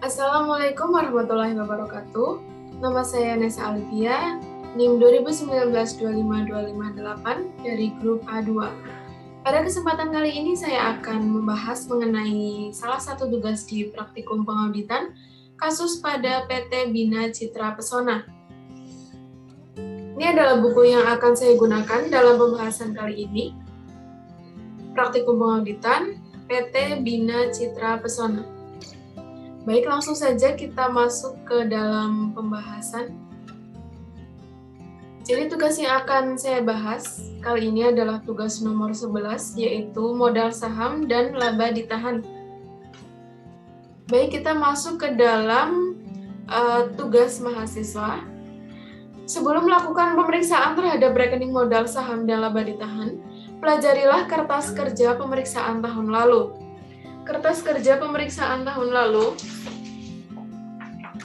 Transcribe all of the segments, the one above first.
Assalamualaikum warahmatullahi wabarakatuh. Nama saya Nesa Alivia, NIM 2019-25258 dari grup A2. Pada kesempatan kali ini saya akan membahas mengenai salah satu tugas di praktikum pengauditan kasus pada PT Bina Citra Pesona. Ini adalah buku yang akan saya gunakan dalam pembahasan kali ini. Praktikum pengauditan PT Bina Citra Pesona. Baik, langsung saja kita masuk ke dalam pembahasan. Jadi tugas yang akan saya bahas kali ini adalah tugas nomor 11, yaitu modal saham dan laba ditahan. Baik, kita masuk ke dalam tugas mahasiswa. Sebelum melakukan pemeriksaan terhadap rekening modal saham dan laba ditahan, pelajarilah kertas kerja pemeriksaan tahun lalu. Kertas kerja pemeriksaan tahun lalu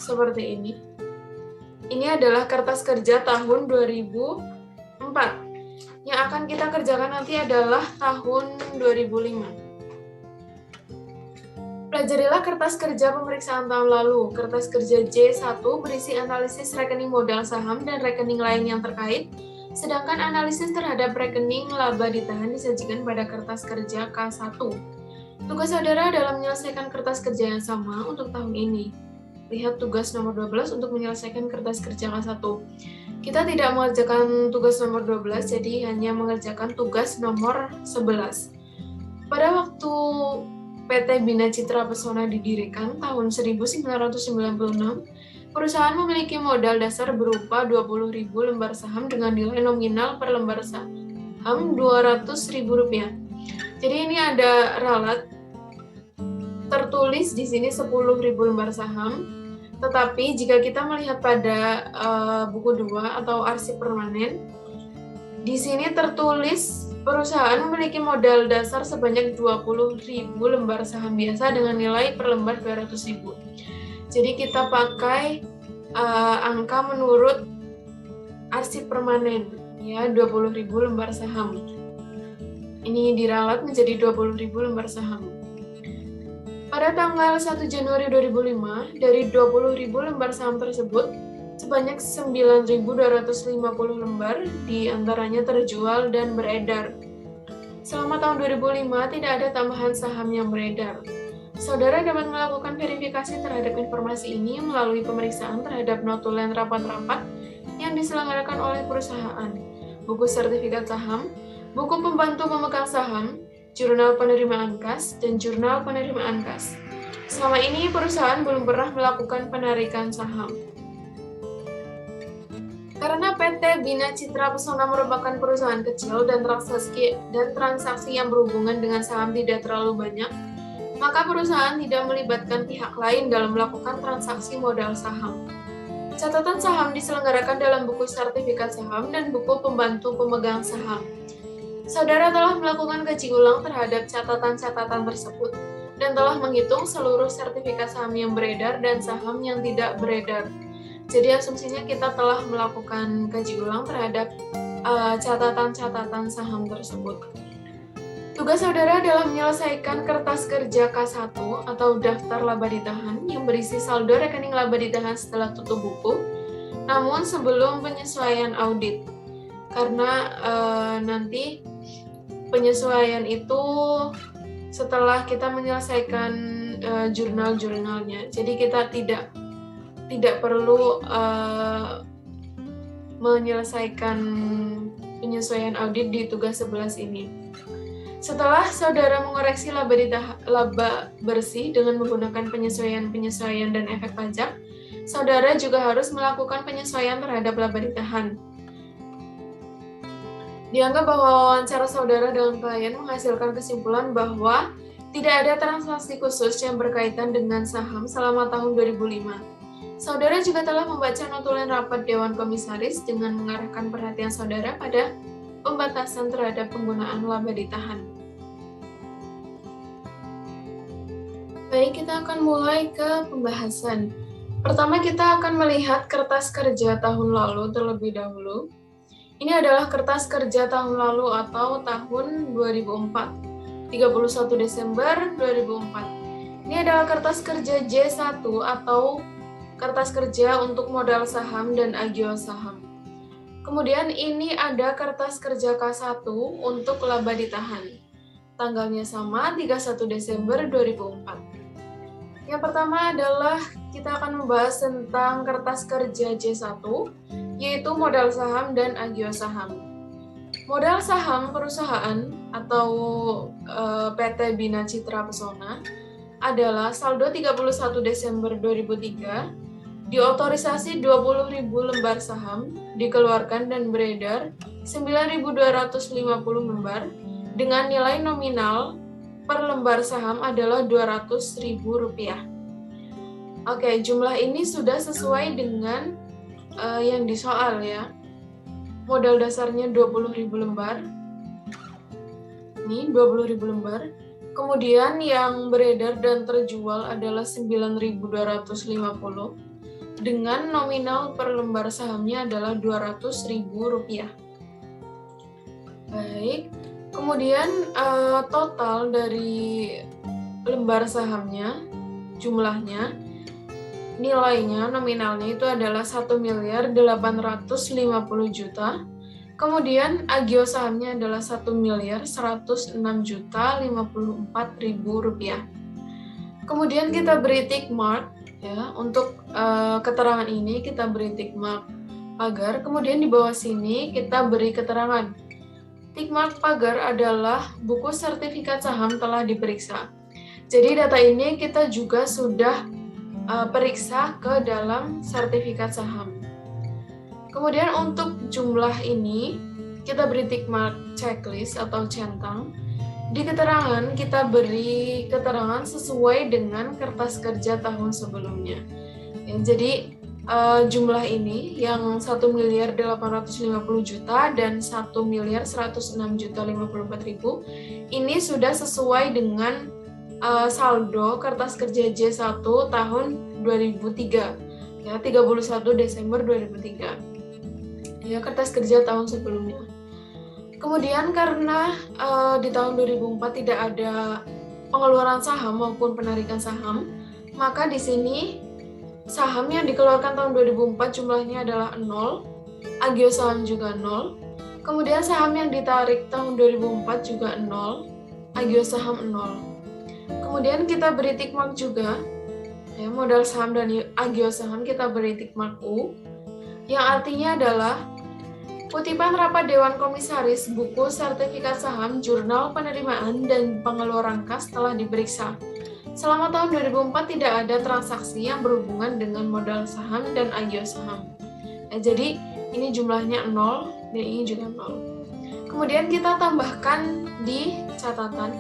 seperti ini. Ini adalah kertas kerja tahun 2004. Yang akan kita kerjakan nanti adalah tahun 2005. Pelajarilah kertas kerja pemeriksaan tahun lalu. Kertas kerja J1 berisi analisis rekening modal saham dan rekening lain yang terkait, sedangkan analisis terhadap rekening laba ditahan disajikan pada kertas kerja K1. Tugas saudara dalam menyelesaikan kertas kerja yang sama untuk tahun ini. Lihat tugas nomor 12 untuk menyelesaikan kertas kerja K1. Kita tidak mengerjakan tugas nomor 12, jadi hanya mengerjakan tugas nomor 11. Pada waktu PT Bina Citra Pesona didirikan tahun 1996, perusahaan memiliki modal dasar berupa 20.000 lembar saham dengan nilai nominal per lembar saham Rp200.000. Jadi ini ada ralat tertulis di sini 10.000 lembar saham. Tetapi jika kita melihat pada buku 2 atau arsip permanen, di sini tertulis perusahaan memiliki modal dasar sebanyak 20.000 lembar saham biasa dengan nilai per lembar 200.000. Jadi kita pakai angka menurut arsip permanen, ya, 20.000 lembar saham. Ini diralat menjadi 20.000 lembar saham. Pada tanggal 1 Januari 2005, dari 20.000 lembar saham tersebut, sebanyak 9.250 lembar diantaranya terjual dan beredar. Selama tahun 2005, tidak ada tambahan saham yang beredar. Saudara dapat melakukan verifikasi terhadap informasi ini melalui pemeriksaan terhadap notulen rapat-rapat yang diselenggarakan oleh perusahaan, buku sertifikat saham, buku pembantu pemegang saham, jurnal penerimaan kas, dan jurnal penerimaan kas. Selama ini perusahaan belum pernah melakukan penarikan saham. Karena PT Bina Citra Pesona merupakan perusahaan kecil dan transaksi yang berhubungan dengan saham tidak terlalu banyak, maka perusahaan tidak melibatkan pihak lain dalam melakukan transaksi modal saham. Catatan saham diselenggarakan dalam buku sertifikat saham dan buku pembantu pemegang saham. Saudara telah melakukan kaji ulang terhadap catatan-catatan tersebut dan telah menghitung seluruh sertifikat saham yang beredar dan saham yang tidak beredar. Jadi asumsinya kita telah melakukan kaji ulang terhadap catatan-catatan saham tersebut. Tugas saudara dalam menyelesaikan kertas kerja K1 atau daftar laba ditahan yang berisi saldo rekening laba ditahan setelah tutup buku, namun sebelum penyesuaian audit. Karena nanti penyesuaian itu setelah kita menyelesaikan jurnal-jurnalnya. Jadi kita tidak perlu menyelesaikan penyesuaian audit di tugas 11 ini. Setelah saudara mengoreksi laba bersih dengan menggunakan penyesuaian dan efek pajak, saudara juga harus melakukan penyesuaian terhadap laba ditahan. Dianggap bahwa wawancara saudara dengan klien menghasilkan kesimpulan bahwa tidak ada transaksi khusus yang berkaitan dengan saham selama tahun 2005. Saudara juga telah membaca notulen rapat Dewan Komisaris dengan mengarahkan perhatian saudara pada pembatasan terhadap penggunaan laba ditahan. Baik, kita akan mulai ke pembahasan. Pertama, kita akan melihat kertas kerja tahun lalu terlebih dahulu. Ini adalah kertas kerja tahun lalu atau tahun 2004, 31 Desember 2004. Ini adalah kertas kerja J1 atau kertas kerja untuk modal saham dan agio saham. Kemudian ini ada kertas kerja K1 untuk laba ditahan. Tanggalnya sama, 31 Desember 2004. Yang pertama adalah kita akan membahas tentang kertas kerja J1, yaitu modal saham dan agio saham. Modal saham perusahaan atau PT Bina Citra Pesona adalah saldo 31 Desember 2003, diotorisasi 20.000 lembar saham, dikeluarkan dan beredar 9.250 lembar, dengan nilai nominal per lembar saham adalah Rp200.000. Oke, jumlah ini sudah sesuai dengan yang di soal ya. Modal dasarnya 20.000 lembar. Ini 20.000 lembar. Kemudian yang beredar dan terjual adalah 9.250 dengan nominal per lembar sahamnya adalah Rp200.000. Baik. Kemudian total dari lembar sahamnya, jumlahnya, nilainya, nominalnya itu adalah 1.850.000.000. Kemudian agio sahamnya adalah 1.106.054.000 rupiah. Kemudian kita beri tick mark ya, untuk keterangan ini kita beri tick mark pagar. Kemudian di bawah sini kita beri keterangan. Tick mark pagar adalah buku sertifikat saham telah diperiksa. Jadi data ini kita juga sudah periksa ke dalam sertifikat saham. Kemudian untuk jumlah ini kita beri tick mark checklist atau centang. Di keterangan kita beri keterangan sesuai dengan kertas kerja tahun sebelumnya. Ya, jadi jumlah ini yang 1.850.000.000 dan 1.106.054.000 ini sudah sesuai dengan saldo kertas kerja J1 tahun 2003 ya, 31 Desember 2003. Ya, kertas kerja tahun sebelumnya. Kemudian karena di tahun 2004 tidak ada pengeluaran saham maupun penarikan saham, maka di sini saham yang dikeluarkan tahun 2004 jumlahnya adalah 0, agio saham juga 0. Kemudian saham yang ditarik tahun 2004 juga 0, agio saham 0. Kemudian kita beri tick mark juga, ya, modal saham dan agio saham kita beri tick mark U, yang artinya adalah kutipan rapat Dewan Komisaris buku sertifikat saham jurnal penerimaan dan pengeluaran kas telah diperiksa. Selama tahun 2004 tidak ada transaksi yang berhubungan dengan modal saham dan agio saham. Jadi ini jumlahnya 0 dan ini juga 0. Kemudian kita tambahkan di catatan,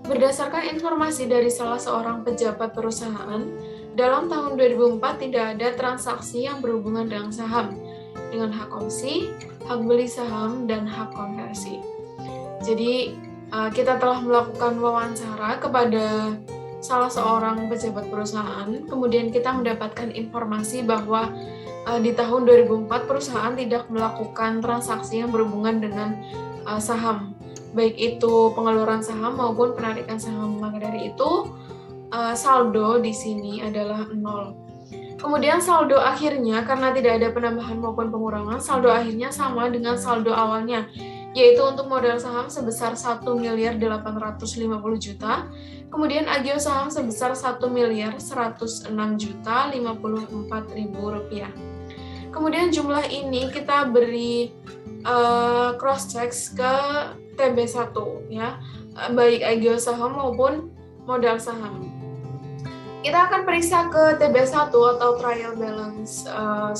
berdasarkan informasi dari salah seorang pejabat perusahaan, dalam tahun 2004 tidak ada transaksi yang berhubungan dengan saham, dengan hak opsi, hak beli saham, dan hak konversi. Jadi kita telah melakukan wawancara kepada salah seorang pejabat perusahaan, kemudian kita mendapatkan informasi bahwa di tahun 2004 perusahaan tidak melakukan transaksi yang berhubungan dengan saham, baik itu pengeluaran saham maupun penarikan saham. Maka dari itu saldo di sini adalah 0. Kemudian saldo akhirnya, karena tidak ada penambahan maupun pengurangan, saldo akhirnya sama dengan saldo awalnya, yaitu untuk modal saham sebesar 1.850.000.000, kemudian agio saham sebesar 1.106.054.000 rupiah. Kemudian jumlah ini kita beri cross check ke TB1 ya, baik agio saham maupun modal saham. Kita akan periksa ke TB1 atau trial balance 1.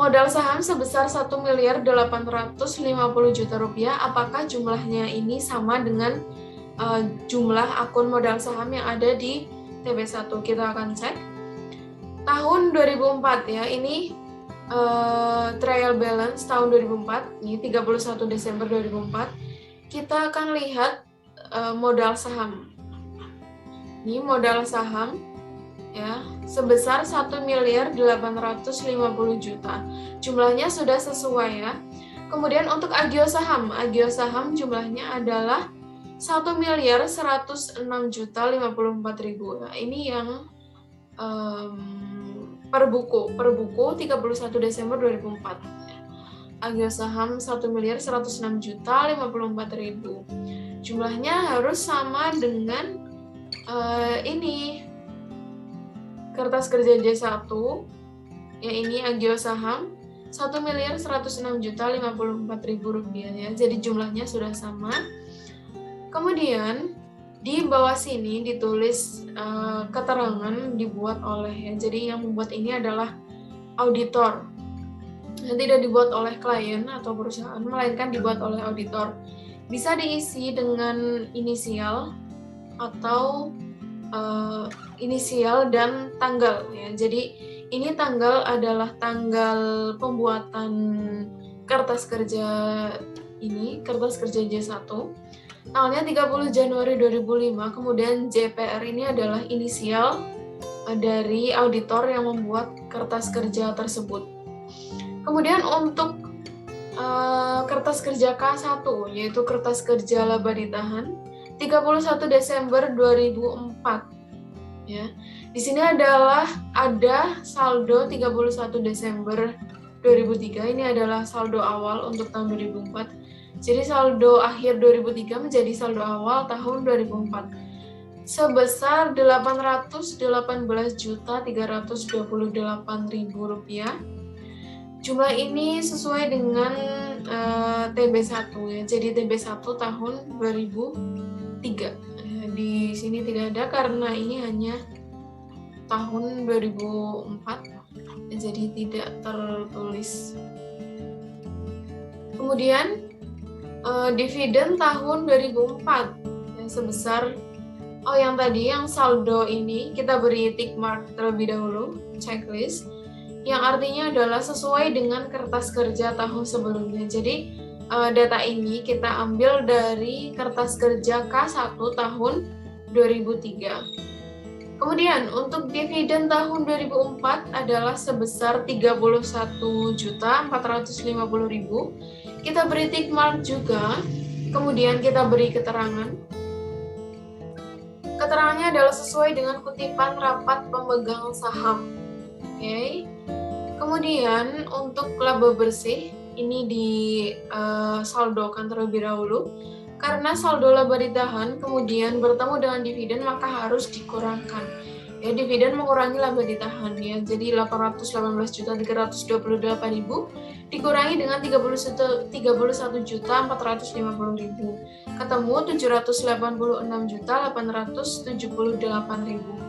Modal saham sebesar 1.850.000.000 rupiah. Apakah jumlahnya ini sama dengan jumlah akun modal saham yang ada di TB1? Kita akan cek. Tahun 2004 ya, ini trial balance tahun 2004, ini 31 Desember 2004. Kita akan lihat modal saham. Ini modal saham ya sebesar 1.850.000.000. Jumlahnya sudah sesuai ya. Kemudian untuk agio saham jumlahnya adalah 1.106.054.000. Nah, ini yang per buku 31 Desember 2004. Agio saham 1.106.054.000. Jumlahnya harus sama dengan ini kertas kerja J1, ya ini agio saham 1.106.054.000 rupiah ya. Jadi jumlahnya sudah sama. Kemudian di bawah sini ditulis keterangan dibuat oleh ya. Jadi yang membuat ini adalah auditor. Tidak dibuat oleh klien atau perusahaan, melainkan dibuat oleh auditor. Bisa diisi dengan inisial atau inisial dan tanggal ya. Jadi ini tanggal adalah tanggal pembuatan kertas kerja ini, kertas kerja J1. Tanggalnya 30 Januari 2005, kemudian JPR ini adalah inisial dari auditor yang membuat kertas kerja tersebut. Kemudian untuk kertas kerja K1, yaitu kertas kerja laba ditahan, 31 Desember 2004. Ya. Di sini adalah ada saldo 31 Desember 2003. Ini adalah saldo awal untuk tahun 2004. Jadi saldo akhir 2003 menjadi saldo awal tahun 2004 sebesar Rp818.328.000. Jumlah ini sesuai dengan TB1 ya. Jadi TB1 tahun 2003. Di sini tidak ada karena ini hanya tahun 2004. Jadi tidak tertulis. Kemudian dividen tahun 2004 ya, sebesar yang tadi yang saldo ini kita beri tick mark terlebih dahulu, checklist, yang artinya adalah sesuai dengan kertas kerja tahun sebelumnya. Jadi data ini kita ambil dari kertas kerja K1 tahun 2003. Kemudian untuk dividen tahun 2004 adalah sebesar 31.450.000. Kita beri tick mark juga. Kemudian kita beri keterangan. Keterangannya adalah sesuai dengan kutipan rapat pemegang saham. Oke. Kemudian untuk laba bersih ini disaldokan terlebih dahulu. Karena saldo laba ditahan kemudian bertemu dengan dividen maka harus dikurangkan. Ya, dividen mengurangi laba ditahan ya. Jadi 818.328.000 dikurangi dengan 31.450.000. Ketemu 786.878.000.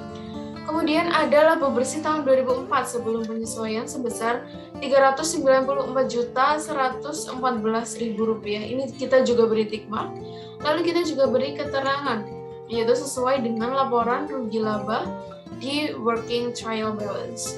Kemudian ada laba bersih tahun 2004 sebelum penyesuaian sebesar Rp394.114.000. Ini kita juga beri tick mark. Lalu kita juga beri keterangan, yaitu sesuai dengan laporan rugi laba di working trial balance.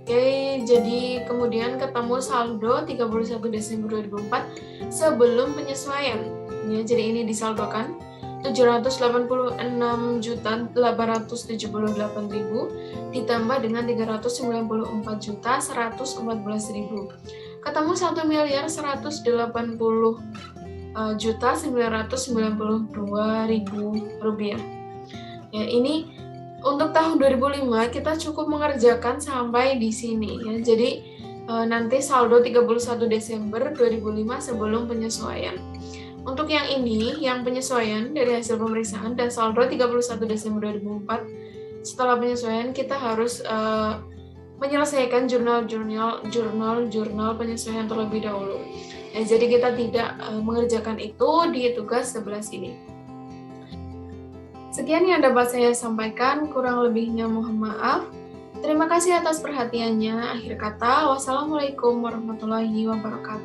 Oke, jadi kemudian ketemu saldo 31 Desember 2004 sebelum penyesuaian. Ya, jadi ini disaldokan 786.878.000 ditambah dengan 394.114.000. Ketemu 1.180.992.000 rupiah. Ya, ini untuk tahun 2005 kita cukup mengerjakan sampai di sini ya. Jadi nanti saldo 31 Desember 2005 sebelum penyesuaian. Untuk yang ini, yang penyesuaian dari hasil pemeriksaan dan saldo 31 Desember 2004, setelah penyesuaian kita harus menyelesaikan jurnal penyesuaian terlebih dahulu. Ya, jadi kita tidak mengerjakan itu di tugas sebelah sini. Sekian yang dapat saya sampaikan, kurang lebihnya mohon maaf. Terima kasih atas perhatiannya. Akhir kata, wassalamualaikum warahmatullahi wabarakatuh.